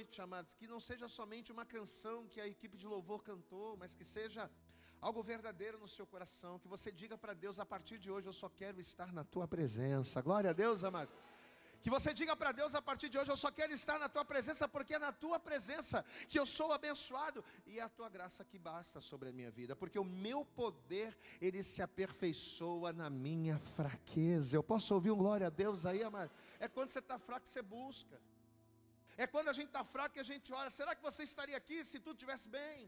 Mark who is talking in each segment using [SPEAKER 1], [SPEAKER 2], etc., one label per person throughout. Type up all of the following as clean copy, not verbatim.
[SPEAKER 1] noite, amados, que não seja somente uma canção que a equipe de louvor cantou, mas que seja algo verdadeiro no seu coração, que você diga para Deus: a partir de hoje eu só quero estar na tua presença. Glória a Deus, amados. Que você diga para Deus: a partir de hoje eu só quero estar na tua presença, porque é na tua presença que eu sou abençoado, e é a tua graça que basta sobre a minha vida, porque o meu poder, ele se aperfeiçoa na minha fraqueza. Eu posso ouvir um glória a Deus aí, amado? É quando você está fraco que você busca, é quando a gente está fraco que a gente ora. Será que você estaria aqui se tudo estivesse bem?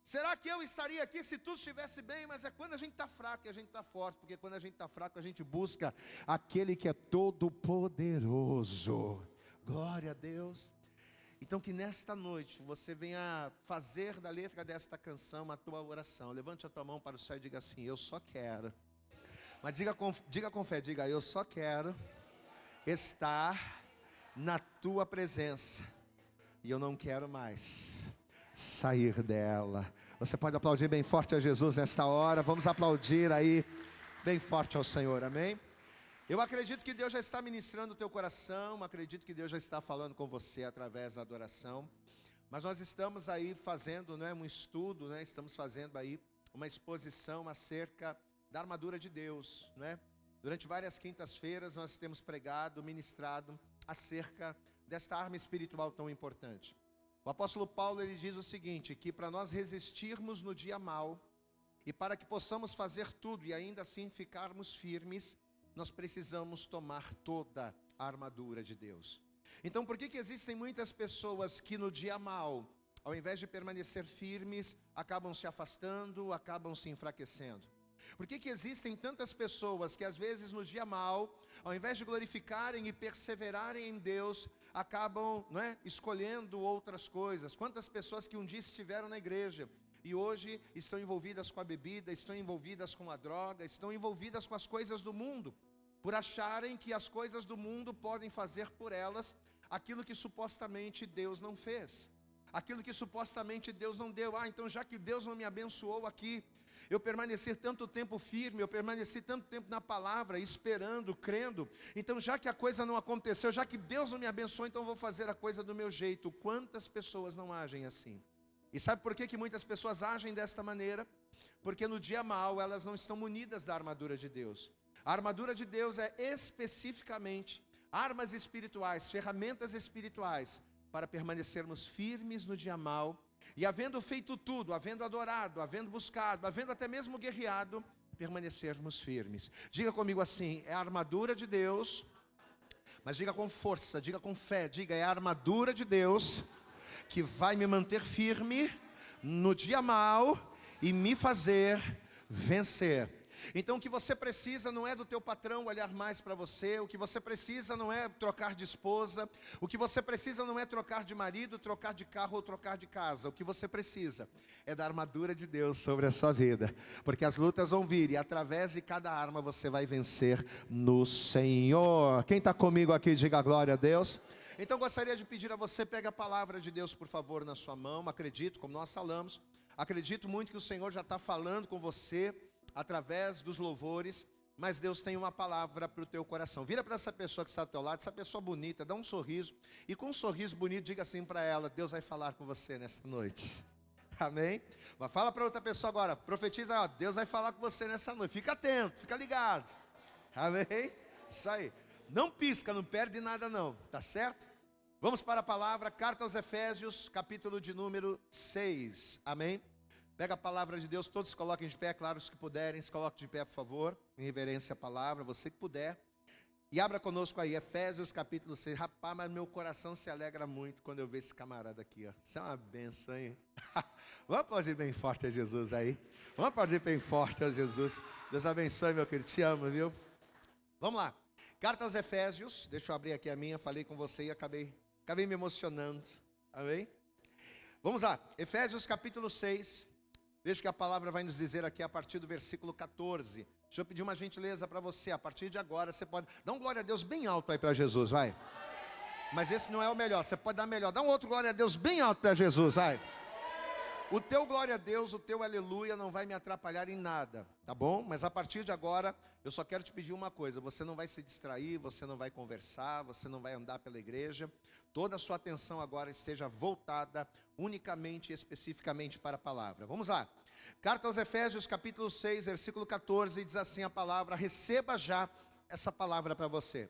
[SPEAKER 1] Será que eu estaria aqui se tudo estivesse bem? Mas é quando a gente está fraco que a gente está forte, porque quando a gente está fraco a gente busca aquele que é todo poderoso. Glória a Deus. Então que nesta noite você venha fazer da letra desta canção a tua oração. Levante a tua mão para o céu e diga assim: eu só quero. Mas diga com fé, diga: eu só quero estar na tua presença, e eu não quero mais sair dela. Você pode aplaudir bem forte a Jesus nesta hora. Vamos aplaudir aí bem forte ao Senhor, amém? Eu acredito que Deus já está ministrando o teu coração, acredito que Deus já está falando com você através da adoração, mas nós estamos aí fazendo, um estudo, estamos fazendo aí uma exposição acerca da armadura de Deus, Durante várias quintas-feiras nós temos pregado, ministrado acerca desta arma espiritual tão importante. O apóstolo Paulo, ele diz o seguinte, que para nós resistirmos no dia mau, e para que possamos fazer tudo e ainda assim ficarmos firmes, nós precisamos tomar toda a armadura de Deus. Então por que existem muitas pessoas que no dia mau, ao invés de permanecer firmes, acabam se afastando, acabam se enfraquecendo? Por que existem tantas pessoas que às vezes no dia mau, ao invés de glorificarem e perseverarem em Deus, acabam escolhendo outras coisas? Quantas pessoas que um dia estiveram na igreja e hoje estão envolvidas com a bebida, estão envolvidas com a droga, estão envolvidas com as coisas do mundo, por acharem que as coisas do mundo podem fazer por elas aquilo que supostamente Deus não fez, aquilo que supostamente Deus não deu. Então já que Deus não me abençoou aqui, eu permaneci tanto tempo firme, eu permaneci tanto tempo na palavra, esperando, crendo, então já que a coisa não aconteceu, já que Deus não me abençoou, então eu vou fazer a coisa do meu jeito. Quantas pessoas não agem assim? E sabe por que muitas pessoas agem desta maneira? Porque no dia mau elas não estão munidas da armadura de Deus. A armadura de Deus é especificamente armas espirituais, ferramentas espirituais, para permanecermos firmes no dia mau, e havendo feito tudo, havendo adorado, havendo buscado, havendo até mesmo guerreado, permanecermos firmes. Diga comigo assim: é a armadura de Deus, mas diga com força, diga com fé, diga: é a armadura de Deus que vai me manter firme no dia mau e me fazer vencer. Então o que você precisa não é do teu patrão olhar mais para você, o que você precisa não é trocar de esposa, o que você precisa não é trocar de marido, trocar de carro ou trocar de casa. O que você precisa é da armadura de Deus sobre a sua vida, porque as lutas vão vir e através de cada arma você vai vencer no Senhor. Quem está comigo aqui, diga glória a Deus. Então gostaria de pedir a você, pegue a palavra de Deus por favor na sua mão. Acredito, como nós falamos, acredito muito que o Senhor já está falando com você através dos louvores, mas Deus tem uma palavra para o teu coração. Vira para essa pessoa que está ao teu lado, essa pessoa bonita, dá um sorriso, e com um sorriso bonito diga assim para ela: Deus vai falar com você nesta noite. Amém? Mas fala para outra pessoa agora, profetiza: Deus vai falar com você nessa noite. Fica atento, fica ligado. Amém? Isso aí. Não pisca, não perde nada não, tá certo? Vamos para a palavra, carta aos Efésios, capítulo de número 6, amém? Pega a palavra de Deus, todos se coloquem de pé, claro, os que puderem, se coloquem de pé por favor, em reverência à palavra, você que puder. E abra conosco aí, Efésios capítulo 6, rapaz, mas meu coração se alegra muito quando eu vejo esse camarada aqui, ó. Isso é uma benção, hein? Vamos aplaudir bem forte a Jesus aí, vamos aplaudir bem forte a Jesus. Deus abençoe, meu querido, te amo, viu? Vamos lá. Carta aos Efésios, deixa eu abrir aqui a minha, falei com você e acabei me emocionando, amém? Vamos lá, Efésios capítulo 6, veja que a palavra vai nos dizer aqui a partir do versículo 14, deixa eu pedir uma gentileza para você, a partir de agora você pode, dar um glória a Deus bem alto aí para Jesus, vai, mas esse não é o melhor, você pode dar melhor, dá um outro glória a Deus bem alto para Jesus, vai, O teu glória a Deus, o teu aleluia não vai me atrapalhar em nada, tá bom? Mas a partir de agora, eu só quero te pedir uma coisa: você não vai se distrair, você não vai conversar, você não vai andar pela igreja. Toda a sua atenção agora esteja voltada unicamente e especificamente para a palavra. Vamos lá. Carta aos Efésios, capítulo 6, versículo 14, diz assim a palavra: receba já essa palavra para você.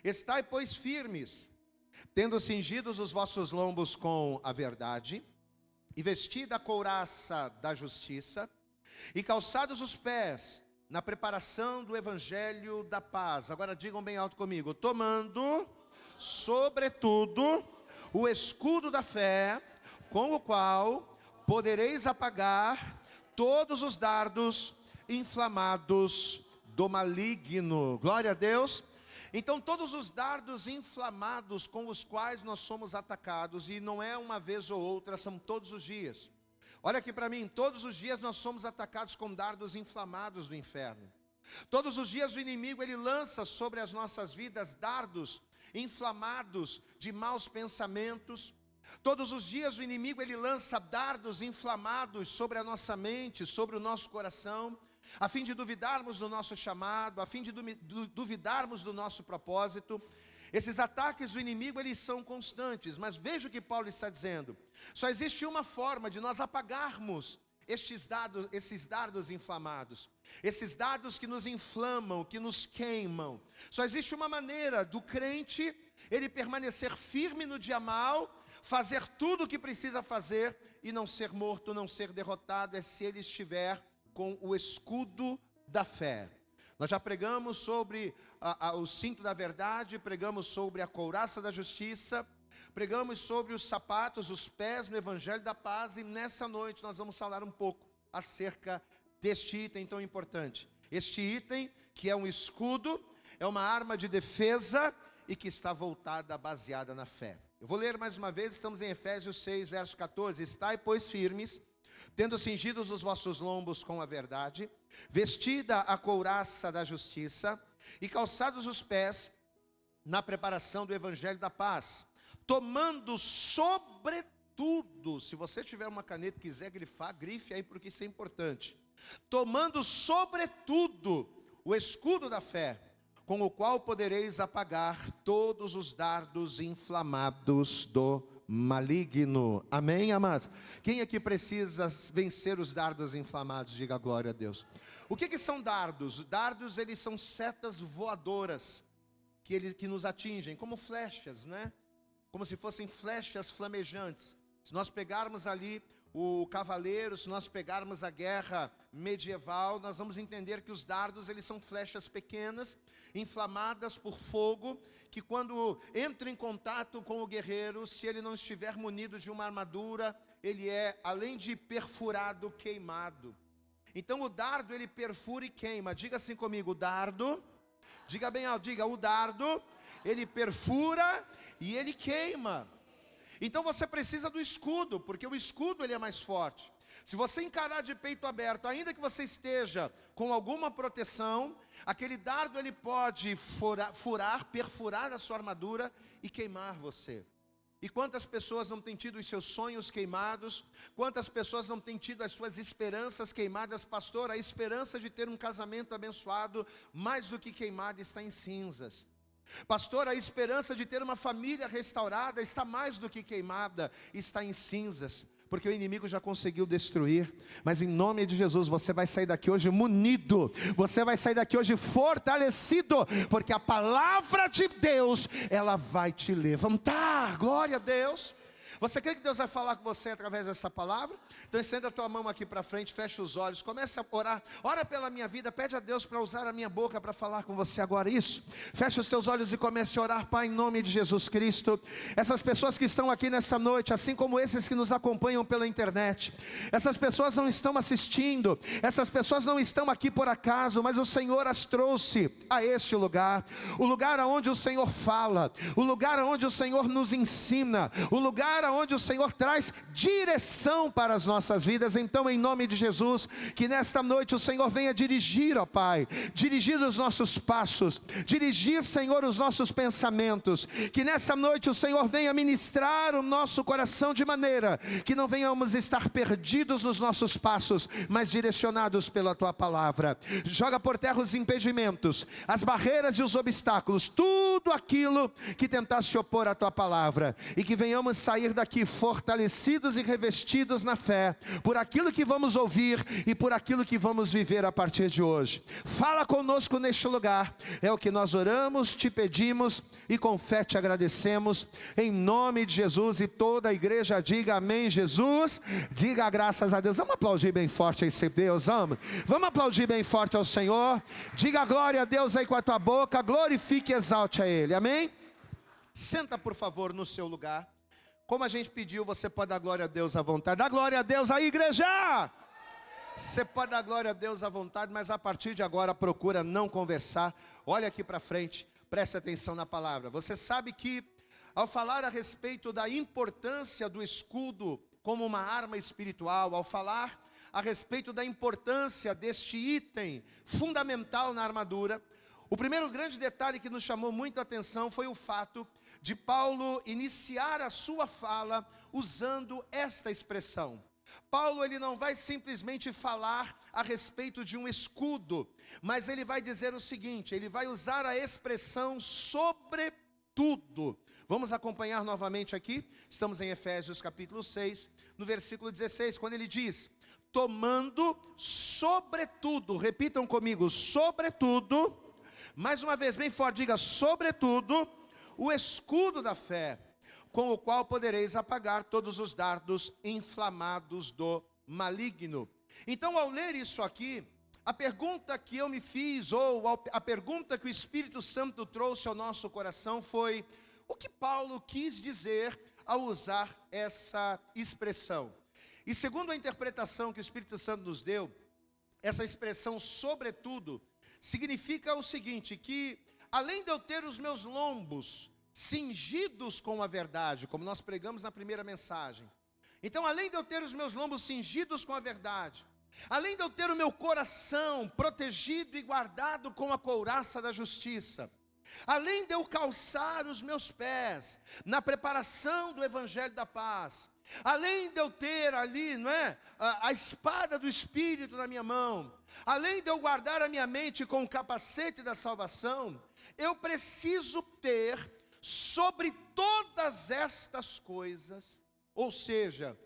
[SPEAKER 1] Estai, pois, firmes, tendo cingidos os vossos lombos com a verdade, e vestida a couraça da justiça, e calçados os pés na preparação do evangelho da paz. Agora digam bem alto comigo: tomando, sobretudo, o escudo da fé, com o qual podereis apagar todos os dardos inflamados do maligno. Glória a Deus. Então todos os dardos inflamados com os quais nós somos atacados, e não é uma vez ou outra, são todos os dias. Olha aqui para mim, todos os dias nós somos atacados com dardos inflamados do inferno. Todos os dias o inimigo, ele lança sobre as nossas vidas dardos inflamados de maus pensamentos. Todos os dias o inimigo, ele lança dardos inflamados sobre a nossa mente, sobre o nosso coração, a fim de duvidarmos do nosso chamado, a fim de duvidarmos do nosso propósito. Esses ataques do inimigo, eles são constantes, mas veja o que Paulo está dizendo: só existe uma forma de nós apagarmos esses dardos inflamados, esses dardos que nos inflamam, que nos queimam. Só existe uma maneira do crente, ele permanecer firme no dia mal, fazer tudo o que precisa fazer e não ser morto, não ser derrotado, é se ele estiver com o escudo da fé. Nós já pregamos sobre o cinto da verdade, pregamos sobre a couraça da justiça, pregamos sobre os sapatos, os pés no evangelho da paz, e nessa noite nós vamos falar um pouco acerca deste item tão importante. Este item, que é um escudo, é uma arma de defesa e que está voltada, baseada na fé. Eu vou ler mais uma vez, estamos em Efésios 6, verso 14. Estai, pois, firmes, tendo cingidos os vossos lombos com a verdade, vestida a couraça da justiça, e calçados os pés na preparação do evangelho da paz, tomando sobretudo, se você tiver uma caneta e quiser grifar, grife aí, porque isso é importante. Tomando sobretudo o escudo da fé, com o qual podereis apagar todos os dardos inflamados do maligno. Amém, amados? Quem aqui precisa vencer os dardos inflamados? Diga glória a Deus. O que são dardos? Dardos, eles são setas voadoras que nos atingem, como flechas, né? Como se fossem flechas flamejantes. Se nós pegarmos ali o cavaleiro, se nós pegarmos a guerra medieval, nós vamos entender que os dardos, eles são flechas pequenas, inflamadas por fogo, que quando entra em contato com o guerreiro, se ele não estiver munido de uma armadura, ele é, além de perfurado, queimado. Então o dardo, ele perfura e queima. Diga assim comigo: o dardo, diga bem alto, diga: o dardo, ele perfura e ele queima. Então você precisa do escudo, porque o escudo, ele é mais forte. Se você encarar de peito aberto, ainda que você esteja com alguma proteção, aquele dardo, ele pode perfurar a sua armadura e queimar você. E quantas pessoas não têm tido os seus sonhos queimados? Quantas pessoas não têm tido as suas esperanças queimadas? Pastor, a esperança de ter um casamento abençoado, mais do que queimada, está em cinzas. Pastor, a esperança de ter uma família restaurada está mais do que queimada, está em cinzas, porque o inimigo já conseguiu destruir. Mas em nome de Jesus, você vai sair daqui hoje munido, você vai sair daqui hoje fortalecido, porque a palavra de Deus, ela vai te levantar. Glória a Deus. Você crê que Deus vai falar com você através dessa palavra? Então estenda a tua mão aqui para frente, fecha os olhos, comece a orar. Ora pela minha vida, pede a Deus para usar a minha boca para falar com você agora. Isso, fecha os teus olhos e comece a orar. Pai, em nome de Jesus Cristo, essas pessoas que estão aqui nessa noite, assim como esses que nos acompanham pela internet, essas pessoas não estão assistindo, essas pessoas não estão aqui por acaso, mas o Senhor as trouxe a este lugar, o lugar onde o Senhor fala, o lugar onde o Senhor nos ensina, o lugar lugar aonde o Senhor traz direção para as nossas vidas. Então, em nome de Jesus, que nesta noite o Senhor venha dirigir, ó Pai, dirigir os nossos passos, dirigir, Senhor, os nossos pensamentos, que nessa noite o Senhor venha ministrar o nosso coração de maneira que não venhamos estar perdidos nos nossos passos, mas direcionados pela Tua palavra. Joga por terra os impedimentos, as barreiras e os obstáculos, tudo aquilo que tentar se opor à Tua palavra, e que venhamos sair daqui fortalecidos e revestidos na fé, por aquilo que vamos ouvir e por aquilo que vamos viver a partir de hoje. Fala conosco neste lugar, é o que nós oramos, te pedimos e com fé te agradecemos, em nome de Jesus. E toda a igreja diga amém. Jesus, diga graças a Deus. Vamos aplaudir bem forte esse Deus, vamos aplaudir bem forte ao Senhor. Diga glória a Deus aí com a tua boca, glorifique e exalte a Ele, amém? Senta por favor no seu lugar. Como a gente pediu, você pode dar glória a Deus à vontade. Dá glória a Deus aí, igreja! Você pode dar glória a Deus à vontade, mas a partir de agora procura não conversar. Olha aqui para frente, preste atenção na palavra. Você sabe que ao falar a respeito da importância do escudo como uma arma espiritual, ao falar a respeito da importância deste item fundamental na armadura, o primeiro grande detalhe que nos chamou muita atenção foi o fato de Paulo iniciar a sua fala usando esta expressão. Paulo, ele não vai simplesmente falar a respeito de um escudo, mas ele vai dizer o seguinte, ele vai usar a expressão sobretudo. Vamos acompanhar novamente aqui, estamos em Efésios capítulo 6, no versículo 16, quando ele diz: tomando sobretudo, repitam comigo, sobretudo, mais uma vez, bem forte, diga sobretudo, o escudo da fé, com o qual podereis apagar todos os dardos inflamados do maligno. Então, ao ler isso aqui, a pergunta que eu me fiz, ou a pergunta que o Espírito Santo trouxe ao nosso coração foi: o que Paulo quis dizer ao usar essa expressão? E segundo a interpretação que o Espírito Santo nos deu, essa expressão sobretudo significa o seguinte, que além de eu ter os meus lombos cingidos com a verdade, como nós pregamos na primeira mensagem, então além de eu ter os meus lombos cingidos com a verdade, além de eu ter o meu coração protegido e guardado com a couraça da justiça, além de eu calçar os meus pés na preparação do evangelho da paz, além de eu ter ali, não é, a espada do Espírito na minha mão, além de eu guardar a minha mente com o capacete da salvação, eu preciso ter sobre todas estas coisas, ou seja,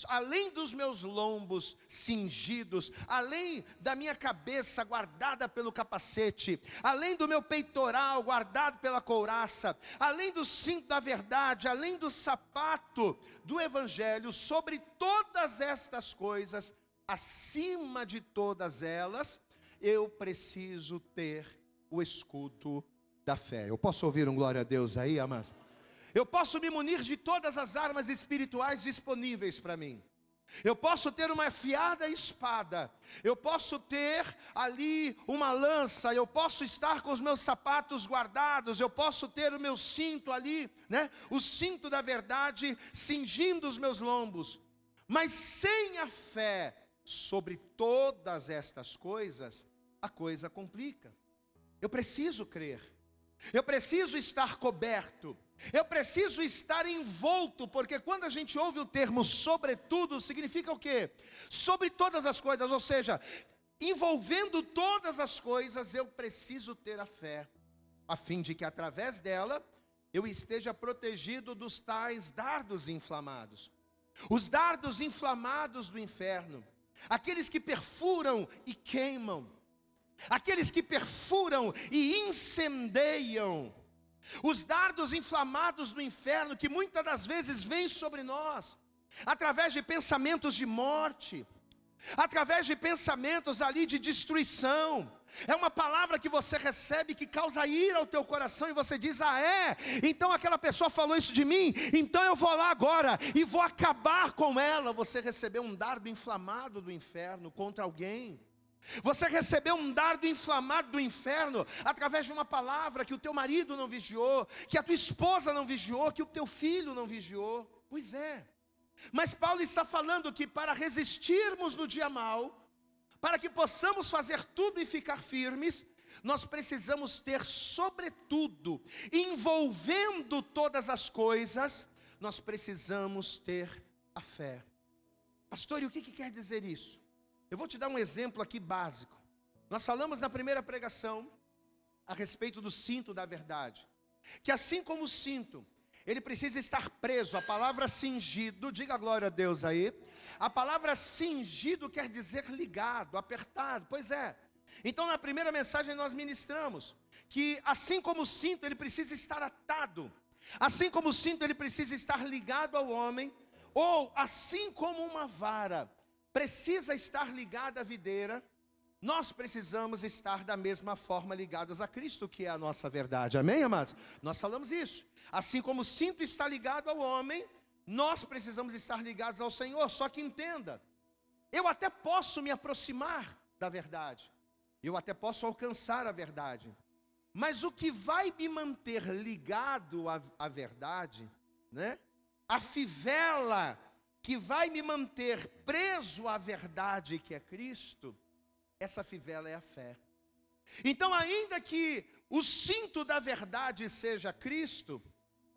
[SPEAKER 1] além dos meus lombos cingidos, além da minha cabeça guardada pelo capacete, além do meu peitoral guardado pela couraça, além do cinto da verdade, além do sapato do evangelho, sobre todas estas coisas, acima de todas elas, eu preciso ter o escudo da fé. Eu posso ouvir um glória a Deus aí, amados? Eu posso me munir de todas as armas espirituais disponíveis para mim. Eu posso ter uma afiada espada, eu posso ter ali uma lança, eu posso estar com os meus sapatos guardados, eu posso ter o meu cinto ali, né? O cinto da verdade cingindo os meus lombos. Mas sem a fé sobre todas estas coisas, a coisa complica. Eu preciso crer, eu preciso estar coberto, eu preciso estar envolto, porque quando a gente ouve o termo sobretudo, significa o quê? Sobre todas as coisas, ou seja, envolvendo todas as coisas, eu preciso ter a fé, a fim de que através dela, eu esteja protegido dos tais dardos inflamados. Os dardos inflamados do inferno, aqueles que perfuram e queimam, aqueles que perfuram e incendeiam, os dardos inflamados do inferno que muitas das vezes vêm sobre nós, através de pensamentos de morte, através de pensamentos ali de destruição. É uma palavra que você recebe que causa ira ao teu coração e você diz: ah é? Então aquela pessoa falou isso de mim, então eu vou lá agora e vou acabar com ela. Você recebeu um dardo inflamado do inferno contra alguém. Você recebeu um dardo inflamado do inferno através de uma palavra que o teu marido não vigiou, que a tua esposa não vigiou, que o teu filho não vigiou. Pois é. Mas Paulo está falando que para resistirmos no dia mau, para que possamos fazer tudo e ficar firmes, nós precisamos ter, sobretudo, envolvendo todas as coisas, nós precisamos ter a fé. Pastor, e o que quer dizer isso? Eu vou te dar um exemplo aqui básico. Nós falamos na primeira pregação a respeito do cinto da verdade, que assim como o cinto, ele precisa estar preso. A palavra cingido, diga glória a Deus aí. A palavra cingido quer dizer ligado, apertado, pois é. Então na primeira mensagem nós ministramos que assim como o cinto ele precisa estar atado, assim como o cinto ele precisa estar ligado ao homem, ou assim como uma vara precisa estar ligada à videira, nós precisamos estar da mesma forma ligados a Cristo, que é a nossa verdade, amém, amados? Nós falamos isso, assim como o cinto está ligado ao homem, nós precisamos estar ligados ao Senhor. Só que entenda, eu até posso me aproximar da verdade, eu até posso alcançar a verdade, mas o que vai me manter ligado à verdade, né? A fivela que vai me manter preso à verdade que é Cristo, essa fivela é a fé. Então, ainda que o cinto da verdade seja Cristo,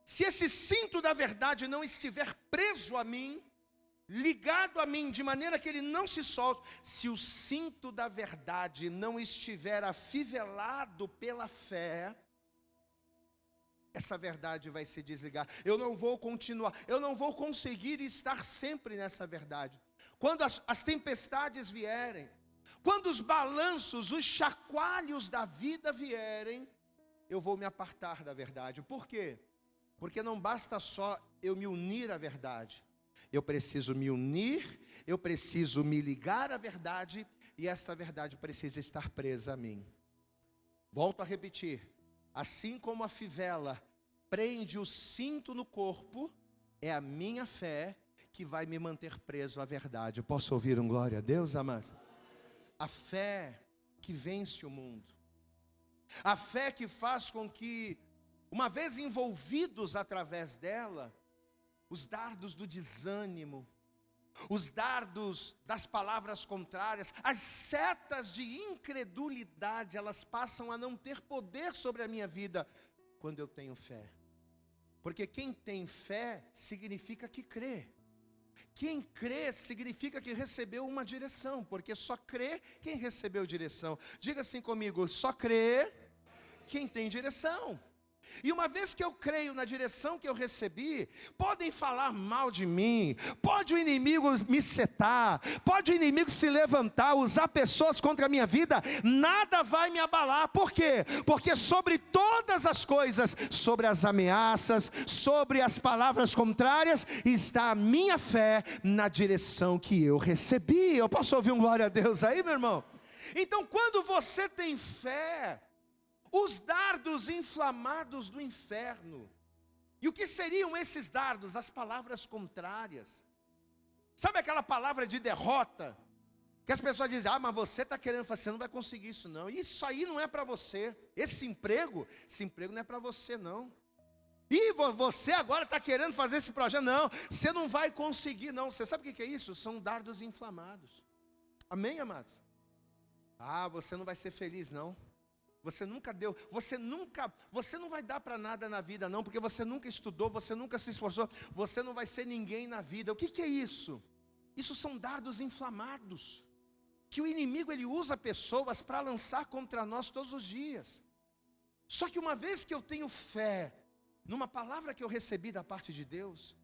[SPEAKER 1] se esse cinto da verdade não estiver preso a mim, ligado a mim, de maneira que ele não se solte, se o cinto da verdade não estiver afivelado pela fé, essa verdade vai se desligar. Eu não vou continuar, eu não vou conseguir estar sempre nessa verdade. Quando as tempestades vierem, quando os balanços, os chacoalhos da vida vierem, eu vou me apartar da verdade. Por quê? Porque não basta só eu me unir à verdade. Eu preciso me unir, eu preciso me ligar à verdade, e esta verdade precisa estar presa a mim. Volto a repetir, assim como a fivela prende o cinto no corpo, é a minha fé que vai me manter preso à verdade. Posso ouvir um glória a Deus, amados? A fé que vence o mundo, a fé que faz com que, uma vez envolvidos através dela, os dardos do desânimo, os dardos das palavras contrárias, as setas de incredulidade, elas passam a não ter poder sobre a minha vida, quando eu tenho fé. Porque quem tem fé, significa que crê. Quem crê, significa que recebeu uma direção, porque só crê quem recebeu direção. Diga assim comigo, só crê quem tem direção. E uma vez que eu creio na direção que eu recebi, podem falar mal de mim, pode o inimigo me setar, pode o inimigo se levantar, usar pessoas contra a minha vida, nada vai me abalar. Por quê? Porque sobre todas as coisas, sobre as ameaças, sobre as palavras contrárias, está a minha fé na direção que eu recebi. Eu posso ouvir um glória a Deus aí, meu irmão? Então, quando você tem fé, os dardos inflamados do inferno. E o que seriam esses dardos? As palavras contrárias. Sabe aquela palavra de derrota? Que as pessoas dizem, mas você está querendo fazer, você não vai conseguir isso não. Isso aí não é para você. Esse emprego não é para você não. E você agora está querendo fazer esse projeto? Não, você não vai conseguir não. Você sabe o que é isso? São dardos inflamados. Amém, amados? Você não vai ser feliz não. Você nunca deu, você não vai dar para nada na vida não, porque você nunca estudou, você nunca se esforçou, você não vai ser ninguém na vida. O que é isso? Isso são dardos inflamados, que o inimigo ele usa pessoas para lançar contra nós todos os dias. Só que uma vez que eu tenho fé numa palavra que eu recebi da parte de Deus,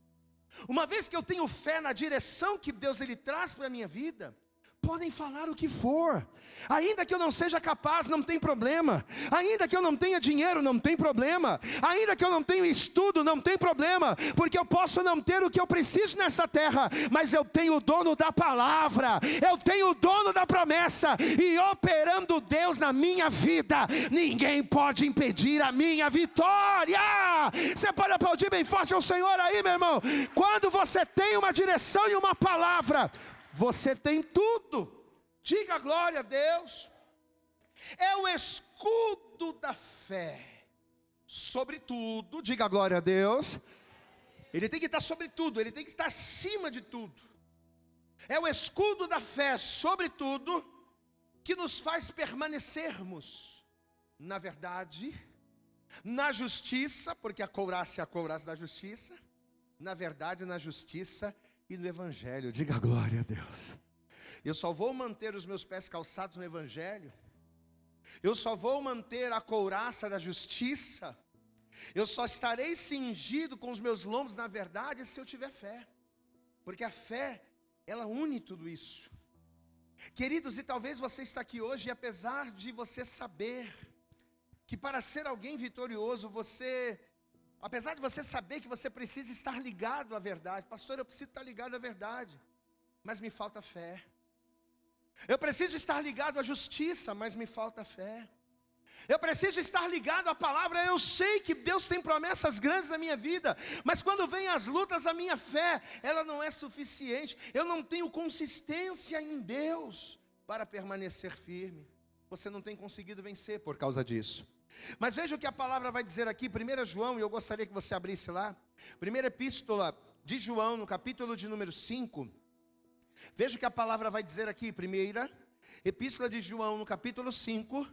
[SPEAKER 1] uma vez que eu tenho fé na direção que Deus ele traz para a minha vida, podem falar o que for, ainda que eu não seja capaz, não tem problema, ainda que eu não tenha dinheiro, não tem problema, ainda que eu não tenha estudo, não tem problema, porque eu posso não ter o que eu preciso nessa terra, mas eu tenho o dono da palavra, eu tenho o dono da promessa, e operando Deus na minha vida, ninguém pode impedir a minha vitória. Você pode aplaudir bem forte ao Senhor aí, meu irmão? Quando você tem uma direção e uma palavra, você tem tudo. Diga glória a Deus. É o escudo da fé. Sobretudo, diga glória a Deus. Ele tem que estar sobre tudo, ele tem que estar acima de tudo. É o escudo da fé sobre tudo que nos faz permanecermos na verdade, na justiça, porque a couraça é a couraça da justiça, na verdade, na justiça e no evangelho. Diga glória a Deus. Eu só vou manter os meus pés calçados no evangelho, eu só vou manter a couraça da justiça, eu só estarei cingido com os meus lombos na verdade se eu tiver fé, porque a fé, ela une tudo isso. Queridos, e talvez você está aqui hoje e apesar de você saber que para ser alguém vitorioso, apesar de você saber que você precisa estar ligado à verdade, pastor, eu preciso estar ligado à verdade, mas me falta fé. Eu preciso estar ligado à justiça, mas me falta fé. Eu preciso estar ligado à palavra, eu sei que Deus tem promessas grandes na minha vida, mas quando vem as lutas, a minha fé, ela não é suficiente, eu não tenho consistência em Deus para permanecer firme. Você não tem conseguido vencer por causa disso. Mas veja o que a palavra vai dizer aqui, 1 João, e eu gostaria que você abrisse lá, primeira epístola de João, no capítulo de número 5, veja o que a palavra vai dizer aqui, primeira epístola de João, no capítulo 5,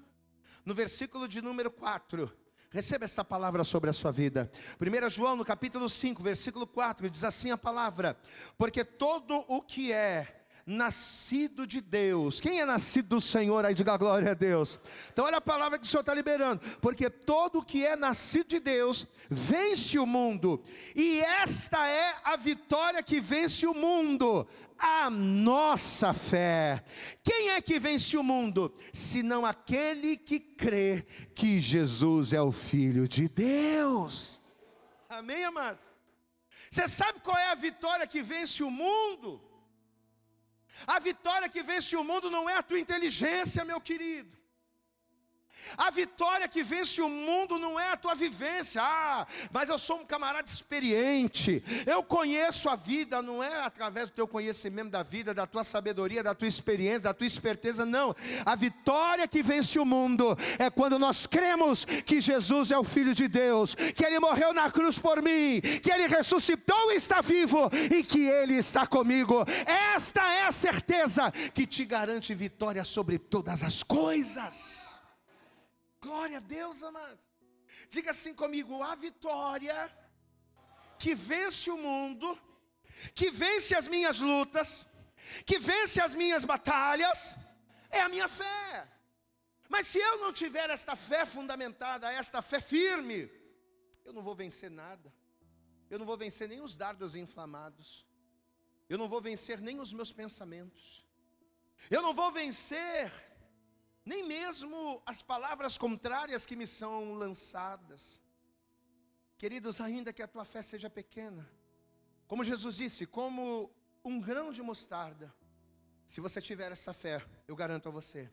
[SPEAKER 1] no versículo de número 4, receba esta palavra sobre a sua vida, 1 João, no capítulo 5, versículo 4, diz assim a palavra, porque todo o que é nascido de Deus, quem é nascido do Senhor, aí diga glória a Deus. Então olha a palavra que o Senhor está liberando, porque todo que é nascido de Deus, vence o mundo, e esta é a vitória que vence o mundo, a nossa fé. Quem é que vence o mundo? Senão aquele que crê que Jesus é o Filho de Deus. Amém, amados? Você sabe qual é a vitória que vence o mundo? A vitória que vence o mundo não é a tua inteligência, meu querido. A vitória que vence o mundo não é a tua vivência. Mas eu sou um camarada experiente, eu conheço a vida. Não é através do teu conhecimento da vida, da tua sabedoria, da tua experiência, da tua esperteza, não. A vitória que vence o mundo é quando nós cremos que Jesus é o Filho de Deus, que Ele morreu na cruz por mim, que Ele ressuscitou e está vivo, e que Ele está comigo. Esta é a certeza que te garante vitória sobre todas as coisas. Glória a Deus, amado. Diga assim comigo, a vitória que vence o mundo, que vence as minhas lutas, que vence as minhas batalhas, é a minha fé. Mas se eu não tiver esta fé fundamentada, esta fé firme, eu não vou vencer nada. Eu não vou vencer nem os dardos inflamados, eu não vou vencer nem os meus pensamentos, eu não vou vencer nem mesmo as palavras contrárias que me são lançadas. Queridos, ainda que a tua fé seja pequena, como Jesus disse, como um grão de mostarda, se você tiver essa fé, eu garanto a você,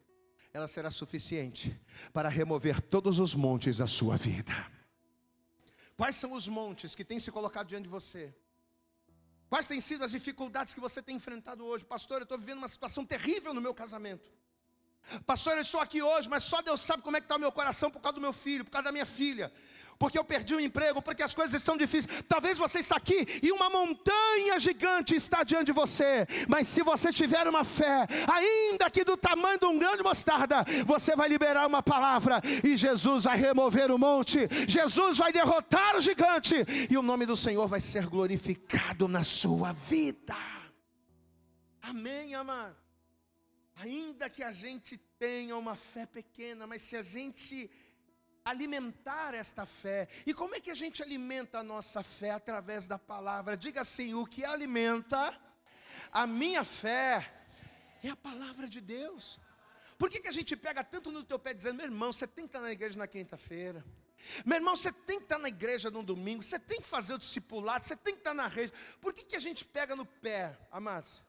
[SPEAKER 1] ela será suficiente para remover todos os montes da sua vida. Quais são os montes que têm se colocado diante de você? Quais têm sido as dificuldades que você tem enfrentado hoje? Pastor, eu estou vivendo uma situação terrível no meu casamento. Pastor, eu estou aqui hoje, mas só Deus sabe como é que está o meu coração por causa do meu filho, por causa da minha filha, porque eu perdi o emprego, porque as coisas estão difíceis. Talvez você está aqui e uma montanha gigante está diante de você, mas se você tiver uma fé, ainda que do tamanho de um grão de mostarda, você vai liberar uma palavra, e Jesus vai remover o monte, Jesus vai derrotar o gigante, e o nome do Senhor vai ser glorificado na sua vida. Amém, amados? Ainda que a gente tenha uma fé pequena, mas se a gente alimentar esta fé, e como é que a gente alimenta a nossa fé? Através da palavra. Diga assim, o que alimenta a minha fé é a palavra de Deus. Por que a gente pega tanto no teu pé dizendo, meu irmão, você tem que estar na igreja na quinta-feira, meu irmão, você tem que estar na igreja no domingo, você tem que fazer o discipulado, você tem que estar na rede. Por que a gente pega no pé, amados?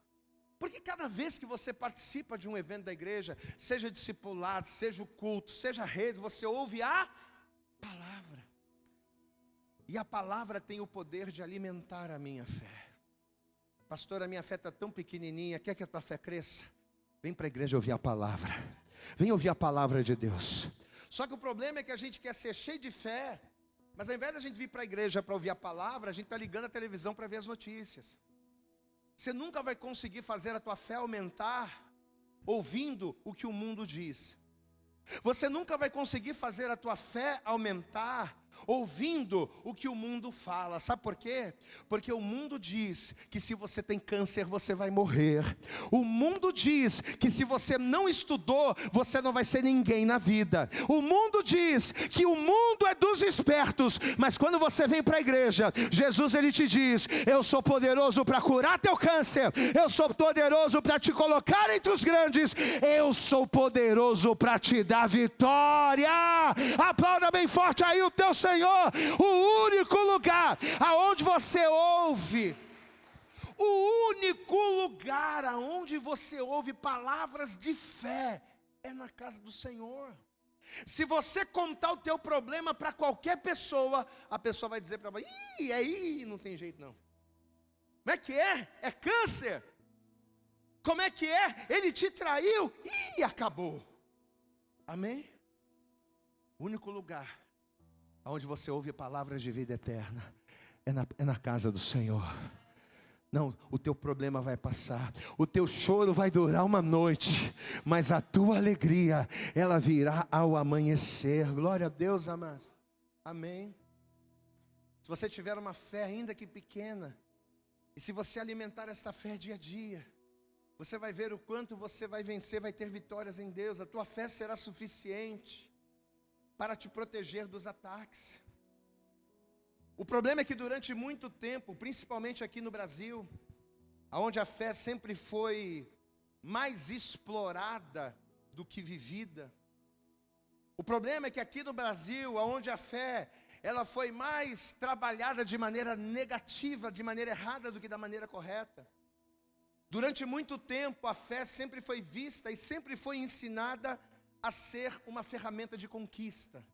[SPEAKER 1] Porque cada vez que você participa de um evento da igreja, seja discipulado, seja o culto, seja a rede, você ouve a palavra. E a palavra tem o poder de alimentar a minha fé. Pastor, a minha fé está tão pequenininha, quer que a tua fé cresça? Vem para a igreja ouvir a palavra. Vem ouvir a palavra de Deus. Só que o problema é que a gente quer ser cheio de fé, Mas ao invés da gente vir para a igreja para ouvir a palavra, a gente está ligando a televisão para ver as notícias. Você nunca vai conseguir fazer a tua fé aumentar ouvindo o que o mundo diz. Você nunca vai conseguir fazer a tua fé aumentar ouvindo o que o mundo fala. Sabe por quê? Porque o mundo diz que se você tem câncer, você vai morrer. O mundo diz que se você não estudou, você não vai ser ninguém na vida. O mundo diz que o mundo é dos espertos, mas quando você vem para a igreja, Jesus ele te diz: eu sou poderoso para curar teu câncer, eu sou poderoso para te colocar entre os grandes, eu sou poderoso para te dar vitória. Aplauda bem forte aí o teu Senhor. O único lugar aonde você ouve, o único lugar aonde você ouve palavras de fé é na casa do Senhor. Se você contar o teu problema para qualquer pessoa, a pessoa vai dizer para você: não tem jeito não. Como é que é? É câncer? Como é que é? Ele te traiu? Acabou. Amém? O único lugar onde você ouve palavras de vida eterna é na casa do Senhor. Não, o teu problema vai passar, o teu choro vai durar uma noite, mas a tua alegria, ela virá ao amanhecer. Glória a Deus, amados. Amém. Se você tiver uma fé ainda que pequena, e se você alimentar esta fé dia a dia, você vai ver o quanto você vai vencer, vai ter vitórias em Deus. A tua fé será suficiente para te proteger dos ataques. O problema é que durante muito tempo, principalmente aqui no Brasil, onde a fé sempre foi mais explorada do que vivida. O problema é que aqui no Brasil, onde a fé ela foi mais trabalhada de maneira negativa, de maneira errada do que da maneira correta. Durante muito tempo a fé sempre foi vista e sempre foi ensinada a ser uma ferramenta de conquista.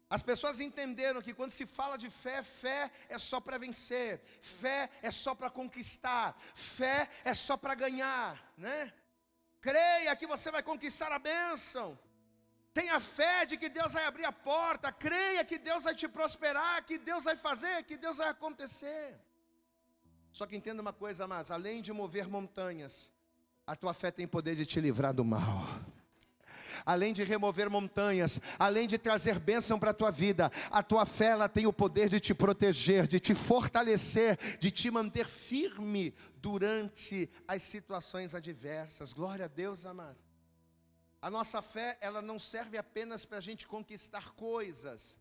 [SPEAKER 1] As pessoas entenderam que quando se fala de fé, fé é só para vencer, fé é só para conquistar, fé é só para ganhar, né? Creia que você vai conquistar a bênção. Tenha fé de que Deus vai abrir a porta, creia que Deus vai te prosperar, que Deus vai fazer, que Deus vai acontecer. Só que entenda uma coisa, amados, além de mover montanhas, a tua fé tem poder de te livrar do mal. Além de remover montanhas, além de trazer bênção para a tua vida, a tua fé ela tem o poder de te proteger, de te fortalecer, de te manter firme durante as situações adversas. Glória a Deus, amado. A nossa fé, ela não serve apenas para a gente conquistar coisas,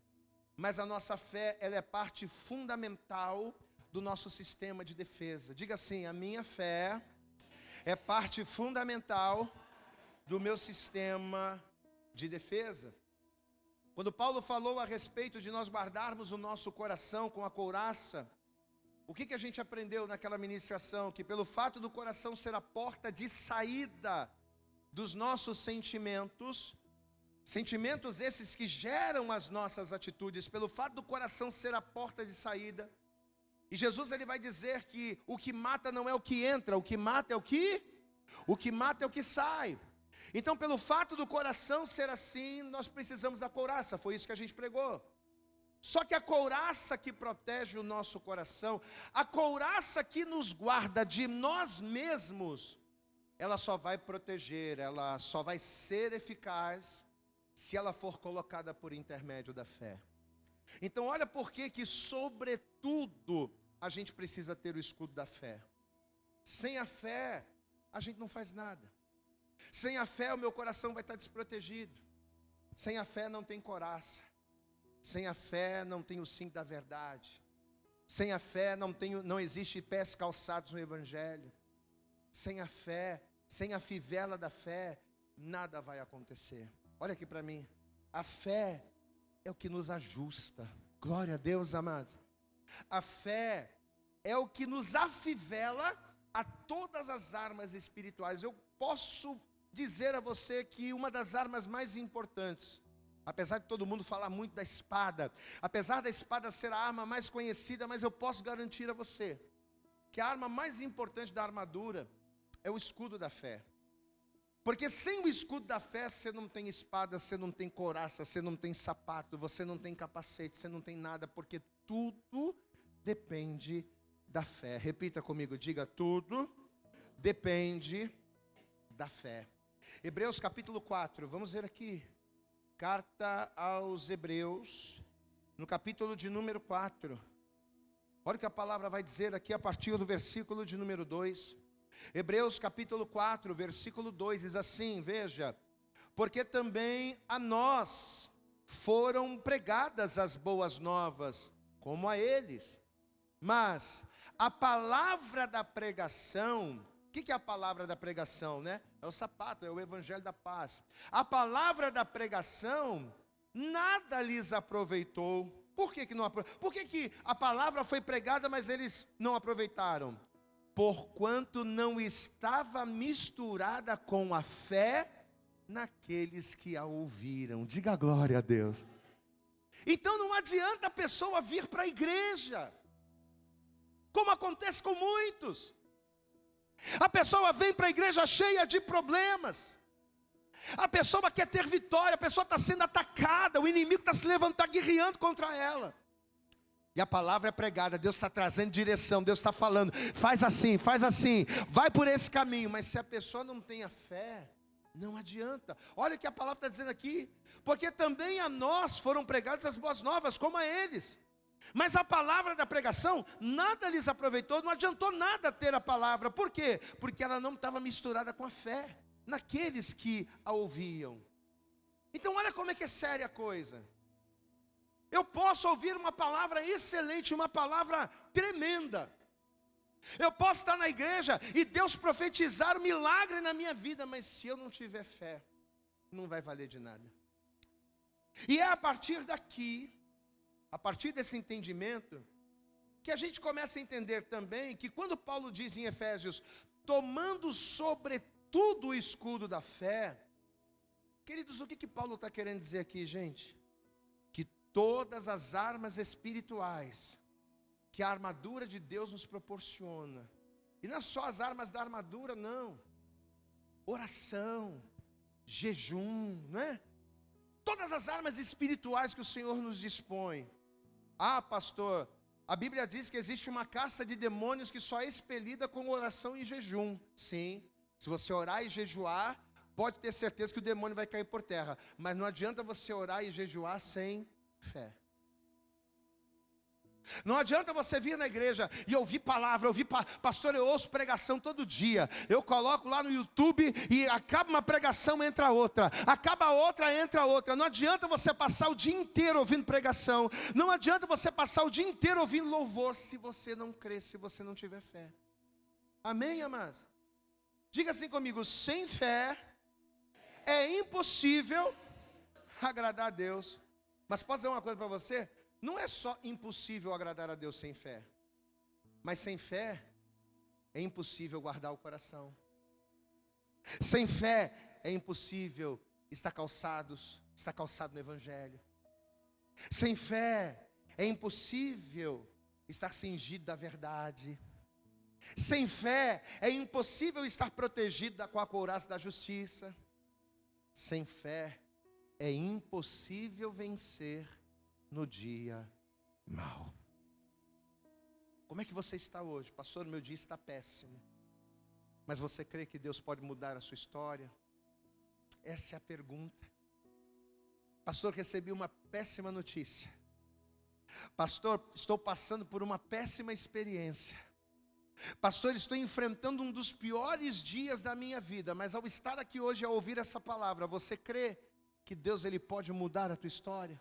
[SPEAKER 1] mas a nossa fé, ela é parte fundamental do nosso sistema de defesa. Diga assim: a minha fé é parte fundamental do meu sistema de defesa. Quando Paulo falou a respeito de nós guardarmos o nosso coração com a couraça, o que a gente aprendeu naquela ministração? Que pelo fato do coração ser a porta de saída dos nossos sentimentos, sentimentos esses que geram as nossas atitudes, pelo fato do coração ser a porta de saída, e Jesus ele vai dizer que o que mata não é o que entra, o que mata é o que mata é o que sai. Então, pelo fato do coração ser assim, nós precisamos da couraça, foi isso que a gente pregou. Só que a couraça que protege o nosso coração, a couraça que nos guarda de nós mesmos, ela só vai proteger, ela só vai ser eficaz se ela for colocada por intermédio da fé. Então olha por que sobretudo a gente precisa ter o escudo da fé. Sem a fé a gente não faz nada. Sem a fé o meu coração vai estar desprotegido. Sem a fé não tem couraça. Sem a fé não tem o cinto da verdade. Sem a fé não existe pés calçados no Evangelho. Sem a fé, sem a fivela da fé, nada vai acontecer. Olha aqui para mim. A fé é o que nos ajusta. Glória a Deus, amados. A fé é o que nos afivela a todas as armas espirituais. Eu posso dizer a você que uma das armas mais importantes, apesar de todo mundo falar muito da espada, apesar da espada ser a arma mais conhecida, mas eu posso garantir a você que a arma mais importante da armadura é o escudo da fé. Porque sem o escudo da fé, você não tem espada, você não tem couraça, você não tem sapato, você não tem capacete, você não tem nada, porque tudo depende da fé. Repita comigo, diga: tudo depende da fé. Hebreus capítulo 4, vamos ver aqui. Carta aos Hebreus, no capítulo de número 4. Olha o que a palavra vai dizer aqui a partir do versículo de número 2. Hebreus capítulo 4, versículo 2 diz assim, veja: porque também a nós foram pregadas as boas novas, como a eles. Mas a palavra da pregação, o que é a palavra da pregação, né? É o sapato, é o evangelho da paz. A palavra da pregação nada lhes aproveitou. Por que não aproveitou? Por que a palavra foi pregada, mas eles não aproveitaram? Porquanto não estava misturada com a fé naqueles que a ouviram. Diga glória a Deus. Então não adianta a pessoa vir para a igreja, como acontece com muitos. A pessoa vem para a igreja cheia de problemas. A pessoa quer ter vitória, a pessoa está sendo atacada, o inimigo está se levantando, guerreando contra ela. E a palavra é pregada, Deus está trazendo direção, Deus está falando, faz assim, vai por esse caminho. Mas se a pessoa não tem a fé, não adianta. Olha o que a palavra está dizendo aqui: porque também a nós foram pregadas as boas novas, como a eles. Mas a palavra da pregação nada lhes aproveitou, não adiantou nada ter a palavra. Por quê? Porque ela não estava misturada com a fé naqueles que a ouviam. Então olha como é que é séria a coisa. Eu posso ouvir uma palavra excelente, uma palavra tremenda. Eu posso estar na igreja e Deus profetizar um milagre na minha vida, mas se eu não tiver fé, não vai valer de nada. E é a partir daqui, a partir desse entendimento, que a gente começa a entender também que quando Paulo diz em Efésios, tomando sobretudo o escudo da fé, queridos, o que Paulo está querendo dizer aqui, gente? Que todas as armas espirituais que a armadura de Deus nos proporciona, e não é só as armas da armadura, não, oração, jejum, não é? Todas as armas espirituais que o Senhor nos dispõe. Ah, pastor, a Bíblia diz que existe uma caça de demônios que só é expelida com oração e jejum. Sim, se você orar e jejuar, pode ter certeza que o demônio vai cair por terra. Mas não adianta você orar e jejuar sem fé. Não adianta você vir na igreja e ouvir palavra, pastor, eu ouço pregação todo dia. Eu coloco lá no YouTube e acaba uma pregação, entra outra. Acaba outra, entra outra. Não adianta você passar o dia inteiro ouvindo pregação. Não adianta você passar o dia inteiro ouvindo louvor se você não crer, se você não tiver fé. Amém, amados? Diga assim comigo: sem fé é impossível agradar a Deus. Mas posso dizer uma coisa para você? Não é só impossível agradar a Deus sem fé, mas sem fé é impossível guardar o coração. Sem fé é impossível estar calçado no Evangelho. Sem fé é impossível estar cingido da verdade. Sem fé é impossível estar protegido com a couraça da justiça. Sem fé é impossível vencer no dia mau. Como é que você está hoje? Pastor, meu dia está péssimo. Mas você crê que Deus pode mudar a sua história? Essa é a pergunta. Pastor, recebi uma péssima notícia. Pastor, estou passando por uma péssima experiência. Pastor, estou enfrentando um dos piores dias da minha vida. Mas ao estar aqui hoje a ouvir essa palavra, você crê que Deus ele pode mudar a tua história?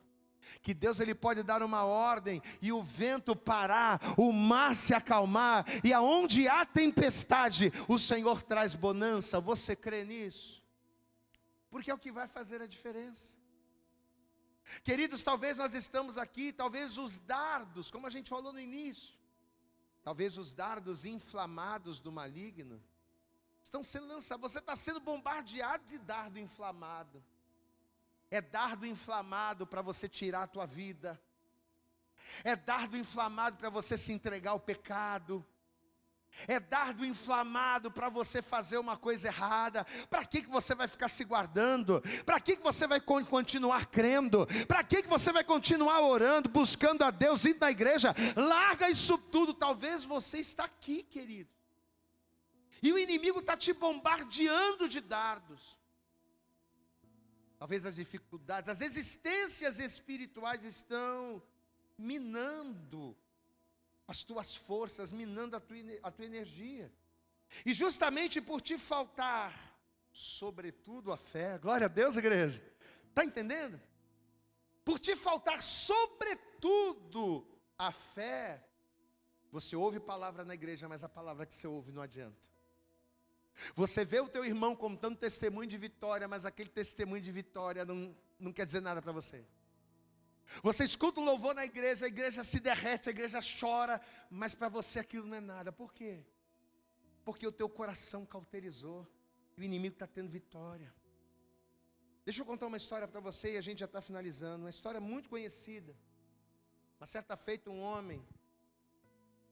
[SPEAKER 1] Que Deus ele pode dar uma ordem e o vento parar, o mar se acalmar, e aonde há tempestade, o Senhor traz bonança. Você crê nisso? Porque é o que vai fazer a diferença. Queridos, talvez nós estamos aqui, talvez os dardos, como a gente falou no início, talvez os dardos inflamados do maligno estão sendo lançados. Você está sendo bombardeado de dardo inflamado. É dardo inflamado para você tirar a tua vida. É dardo inflamado para você se entregar ao pecado. É dardo inflamado para você fazer uma coisa errada. Para que você vai ficar se guardando? Para que você vai continuar crendo? Para que você vai continuar orando, buscando a Deus, indo na igreja? Larga isso tudo. Talvez você está aqui, querido, e o inimigo está te bombardeando de dardos. Talvez as dificuldades, as existências espirituais estão minando as tuas forças, minando a tua energia. E justamente por te faltar, sobretudo a fé, glória a Deus, igreja, está entendendo? Por te faltar sobretudo a fé, você ouve palavra na igreja, mas a palavra que você ouve não adianta. Você vê o teu irmão contando testemunho de vitória, mas aquele testemunho de vitória não quer dizer nada para você. Você escuta o louvor na igreja, a igreja se derrete, a igreja chora, mas para você aquilo não é nada. Por quê? Porque o teu coração cauterizou, e o inimigo está tendo vitória. Deixa eu contar uma história para você e a gente já está finalizando. Uma história muito conhecida. Uma certa feita, um homem,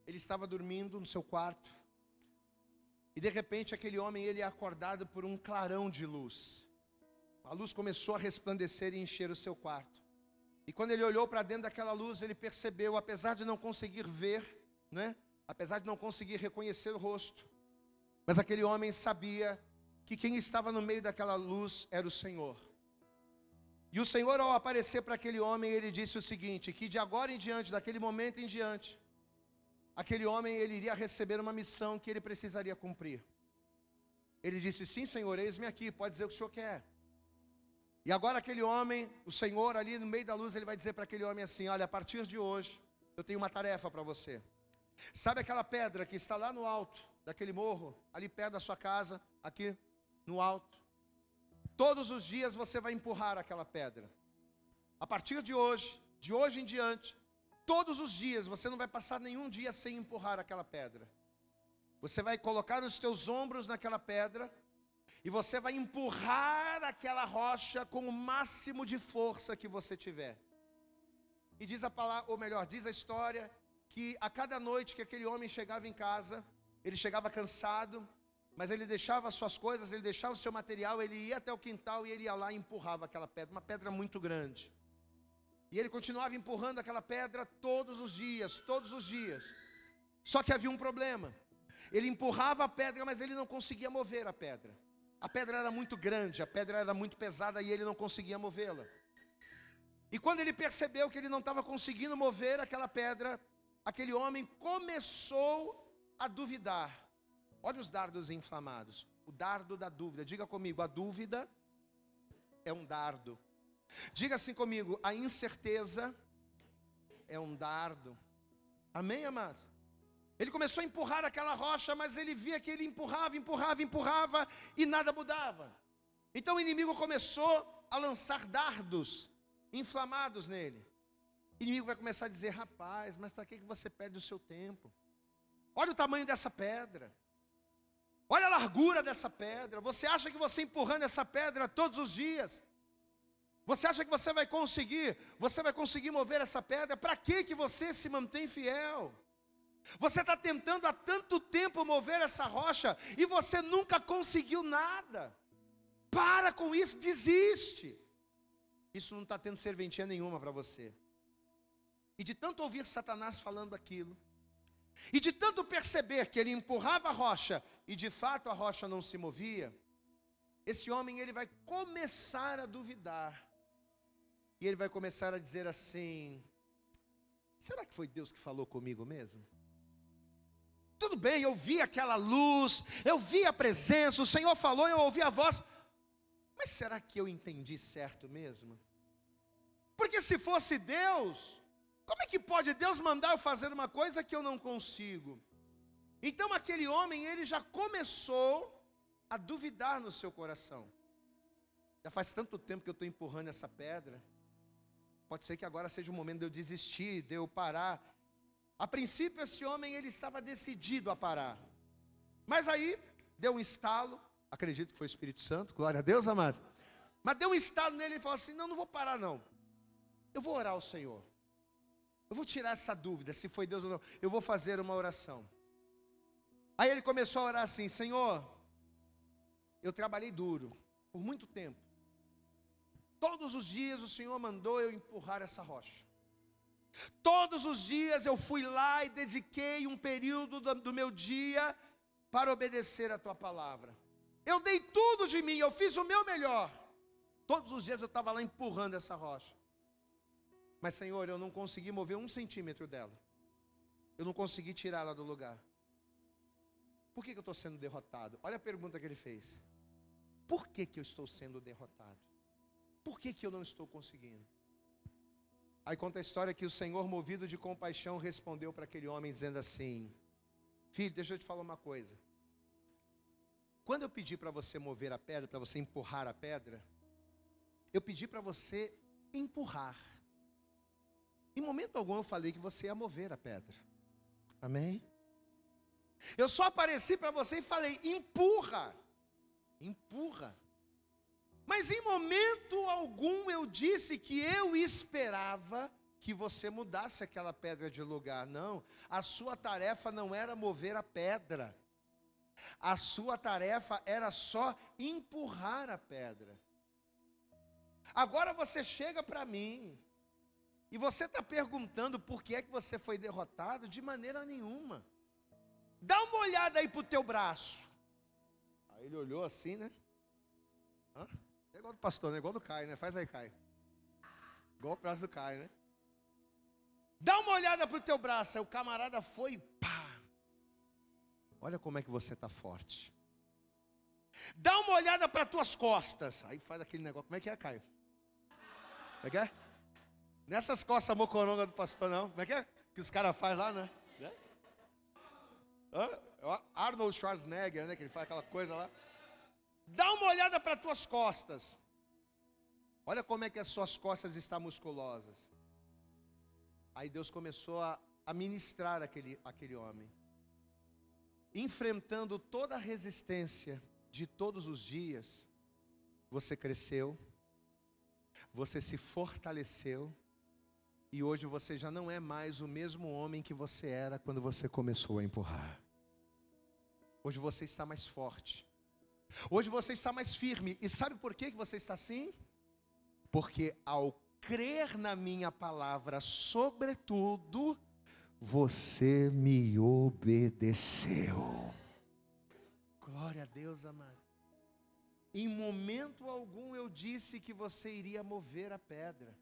[SPEAKER 1] ele estava dormindo no seu quarto, e de repente aquele homem, ele é acordado por um clarão de luz. A luz começou a resplandecer e encher o seu quarto. E quando ele olhou para dentro daquela luz, ele percebeu, apesar de não conseguir ver, né? Apesar de não conseguir reconhecer o rosto, mas aquele homem sabia que quem estava no meio daquela luz era o Senhor. E o Senhor, ao aparecer para aquele homem, ele disse o seguinte, que de agora em diante, daquele momento em diante, aquele homem, ele iria receber uma missão que ele precisaria cumprir. Ele disse, sim, Senhor, eis-me aqui, pode dizer o que o Senhor quer. E agora aquele homem, o Senhor ali no meio da luz, ele vai dizer para aquele homem assim, olha, a partir de hoje, eu tenho uma tarefa para você. Sabe aquela pedra que está lá no alto daquele morro, ali perto da sua casa, aqui no alto? Todos os dias você vai empurrar aquela pedra. A partir de hoje em diante, todos os dias, você não vai passar nenhum dia sem empurrar aquela pedra. Você vai colocar os teus ombros naquela pedra, e você vai empurrar aquela rocha com o máximo de força que você tiver. E diz a palavra, ou melhor, diz a história, que a cada noite que aquele homem chegava em casa, ele chegava cansado, mas ele deixava as suas coisas, ele deixava o seu material, ele ia até o quintal e ele ia lá e empurrava aquela pedra, uma pedra muito grande. E ele continuava empurrando aquela pedra todos os dias, todos os dias. Só que havia um problema. Ele empurrava a pedra, mas ele não conseguia mover a pedra. A pedra era muito grande, a pedra era muito pesada e ele não conseguia movê-la. E quando ele percebeu que ele não estava conseguindo mover aquela pedra, aquele homem começou a duvidar. Olha os dardos inflamados, o dardo da dúvida. Diga comigo, a dúvida é um dardo. Diga assim comigo, a incerteza é um dardo. Amém, amados? Ele começou a empurrar aquela rocha, mas ele via que ele empurrava e nada mudava. Então o inimigo começou a lançar dardos inflamados nele. O inimigo vai começar a dizer, rapaz, mas para que você perde o seu tempo? Olha o tamanho dessa pedra. Olha a largura dessa pedra. Você acha que você empurrando essa pedra todos os dias, você acha que você vai conseguir mover essa pedra? Para que você se mantém fiel? Você está tentando há tanto tempo mover essa rocha e você nunca conseguiu nada. Para com isso, desiste. Isso não está tendo serventia nenhuma para você. E de tanto ouvir Satanás falando aquilo, e de tanto perceber que ele empurrava a rocha e de fato a rocha não se movia, esse homem, ele vai começar a duvidar. E ele vai começar a dizer assim, será que foi Deus que falou comigo mesmo? Tudo bem, eu vi aquela luz, eu vi a presença, o Senhor falou, eu ouvi a voz, mas será que eu entendi certo mesmo? Porque se fosse Deus, como é que pode Deus mandar eu fazer uma coisa que eu não consigo? Então aquele homem, ele já começou a duvidar no seu coração. Já faz tanto tempo que eu estou empurrando essa pedra, pode ser que agora seja o momento de eu desistir, de eu parar. A princípio esse homem, ele estava decidido a parar. Mas aí, deu um estalo, acredito que foi o Espírito Santo, glória a Deus, amados. Mas deu um estalo nele e falou assim, não vou parar não. Eu vou orar ao Senhor. Eu vou tirar essa dúvida, se foi Deus ou não. Eu vou fazer uma oração. Aí ele começou a orar assim: Senhor, eu trabalhei duro, por muito tempo. Todos os dias o Senhor mandou eu empurrar essa rocha. Todos os dias eu fui lá e dediquei um período do meu dia para obedecer a tua palavra. Eu dei tudo de mim, eu fiz o meu melhor. Todos os dias eu estava lá empurrando essa rocha. Mas, Senhor, eu não consegui mover 1 centímetro dela. Eu não consegui tirá-la do lugar. Por que eu estou sendo derrotado? Olha a pergunta que ele fez. Por que eu estou sendo derrotado? Por que eu não estou conseguindo? Aí conta a história que o Senhor, movido de compaixão, respondeu para aquele homem dizendo assim: filho, deixa eu te falar uma coisa. Quando eu pedi para você mover a pedra, para você empurrar a pedra, eu pedi para você empurrar. Em momento algum eu falei que você ia mover a pedra. Amém? Eu só apareci para você e falei: empurra. Empurra. Mas em momento algum eu disse que eu esperava que você mudasse aquela pedra de lugar. Não, a sua tarefa não era mover a pedra. A sua tarefa era só empurrar a pedra. Agora você chega para mim e você está perguntando por que é que você foi derrotado? De maneira nenhuma. Dá uma olhada aí para o teu braço. Aí ele olhou assim, né? Hã? É igual do pastor, né? Igual do Caio, né? Faz aí, Caio. Igual o braço do Caio, né? Dá uma olhada para o teu braço. Aí o camarada foi e pá. Olha como é que você está forte. Dá uma olhada para as tuas costas. Aí faz aquele negócio. Como é que é, Caio? Como é que é? Nessas costas mocoronga do pastor, não. Como é que é? Que os caras fazem lá, né? Arnold Schwarzenegger, né? Que ele faz aquela coisa lá. Dá uma olhada para as tuas costas. Olha como é que as suas costas estão musculosas. Aí Deus começou a ministrar aquele homem. Enfrentando toda a resistência de todos os dias, você cresceu, você se fortaleceu, e hoje você já não é mais o mesmo homem que você era quando você começou a empurrar. Hoje você está mais forte. Hoje você está mais firme. E sabe por que você está assim? Porque ao crer na minha palavra, sobretudo, você me obedeceu. Glória a Deus, amado. Em momento algum eu disse que você iria mover a pedra,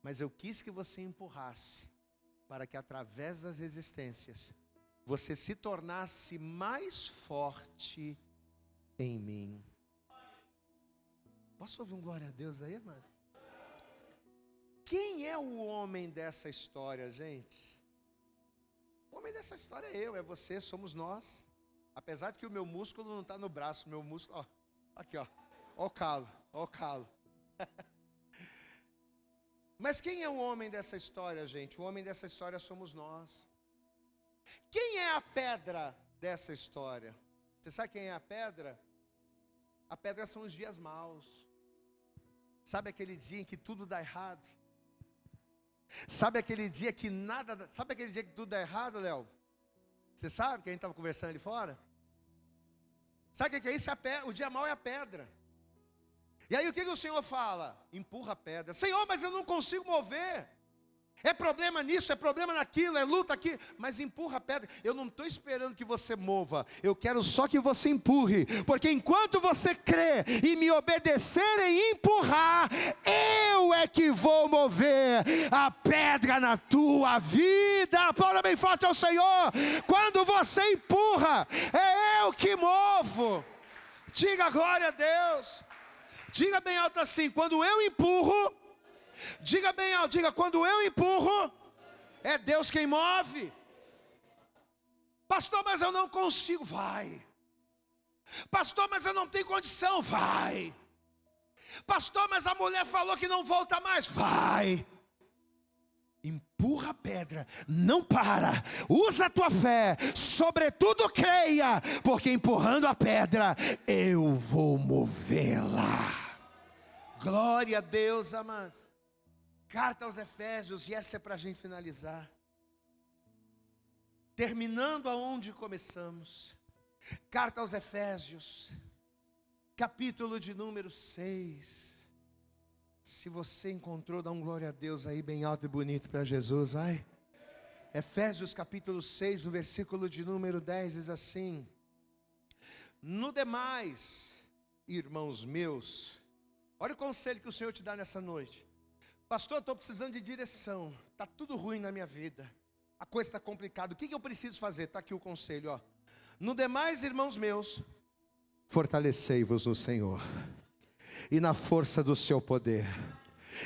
[SPEAKER 1] mas eu quis que você empurrasse, para que através das resistências, você se tornasse mais forte em mim. Posso ouvir um glória a Deus aí, amado? Quem é o homem dessa história, gente? O homem dessa história é eu, é você, somos nós. Apesar de que o meu músculo não está no braço, o meu músculo, ó, aqui ó, ó o calo, ó o calo. Mas quem é o homem dessa história, gente? O homem dessa história somos nós. Quem é a pedra dessa história? Você sabe quem é a pedra? A pedra são os dias maus. Sabe aquele dia em que tudo dá errado? Sabe aquele dia que nada... Sabe aquele dia que tudo dá errado, Léo? Você sabe que a gente estava conversando ali fora? Sabe o que é isso? O dia mau é a pedra. E aí o que o Senhor fala? Empurra a pedra. Senhor, mas eu não consigo mover. É problema nisso, é problema naquilo, é luta aqui. Mas empurra a pedra. Eu não estou esperando que você mova. Eu quero só que você empurre. Porque enquanto você crê e me obedecer em empurrar, eu é que vou mover a pedra na tua vida. Aplauda bem forte ao Senhor. Quando você empurra, é eu que movo. Diga glória a Deus. Diga bem alto assim: quando eu empurro. Diga bem alto, diga: quando eu empurro, é Deus quem move. Pastor, mas eu não consigo. Vai. Pastor, mas eu não tenho condição. Vai. Pastor, mas a mulher falou que não volta mais. Vai. Empurra a pedra, não para. Usa a tua fé, sobretudo creia, porque empurrando a pedra, eu vou movê-la. Glória a Deus, amados. Carta aos Efésios, e essa é para a gente finalizar. terminando aonde começamos. Carta aos Efésios, capítulo de número 6. Se você encontrou, dá um glória a Deus aí bem alto e bonito para Jesus, vai. Efésios capítulo 6, no versículo de número 10, diz assim: no demais, irmãos meus, olha o conselho que o Senhor te dá nessa noite. Pastor, estou precisando de direção, está tudo ruim na minha vida, a coisa está complicada, o que eu preciso fazer? Está aqui o conselho, ó. No demais, irmãos meus, fortalecei-vos no Senhor e na força do seu poder,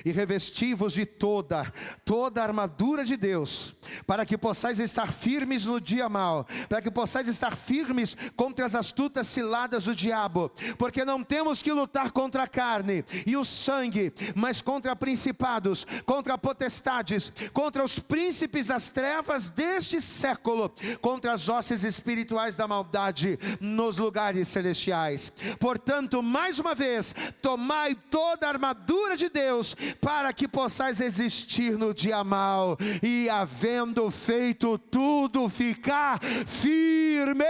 [SPEAKER 1] e revesti-vos de toda a armadura de Deus, para que possais estar firmes no dia mau, para que possais estar firmes contra as astutas ciladas do diabo, porque não temos que lutar contra a carne e o sangue, mas contra principados, contra potestades, contra os príncipes das trevas deste século, contra as hostes espirituais da maldade nos lugares celestiais. Portanto, mais uma vez, tomai toda a armadura de Deus, para que possais resistir no dia mau, e havendo feito tudo, ficar firme.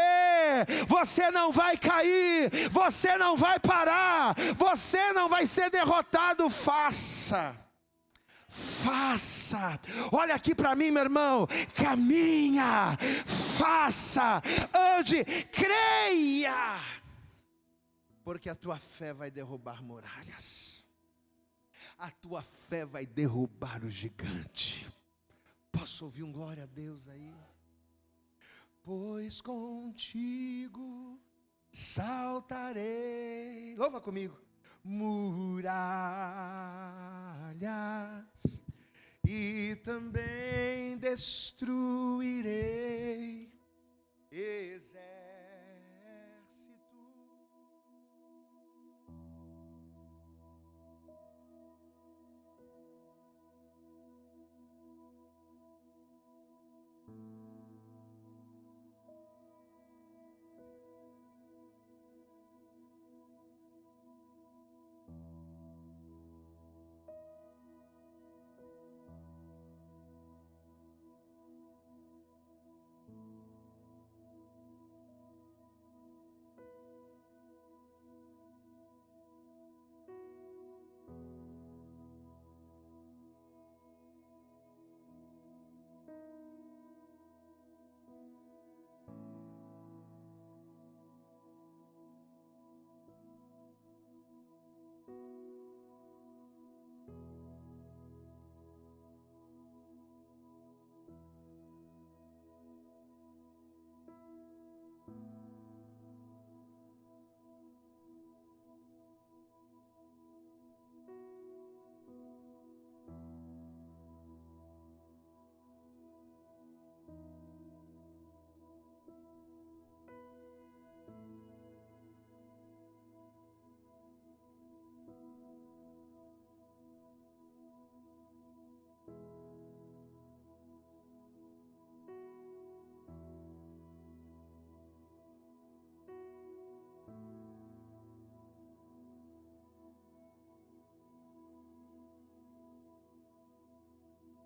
[SPEAKER 1] Você não vai cair, você não vai parar, você não vai ser derrotado. Faça, olha aqui para mim, meu irmão, caminha, faça, ande, creia, porque a tua fé vai derrubar muralhas. A tua fé vai derrubar o gigante. Posso ouvir um glória a Deus aí? Pois contigo saltarei, louva comigo, muralhas, e também destruirei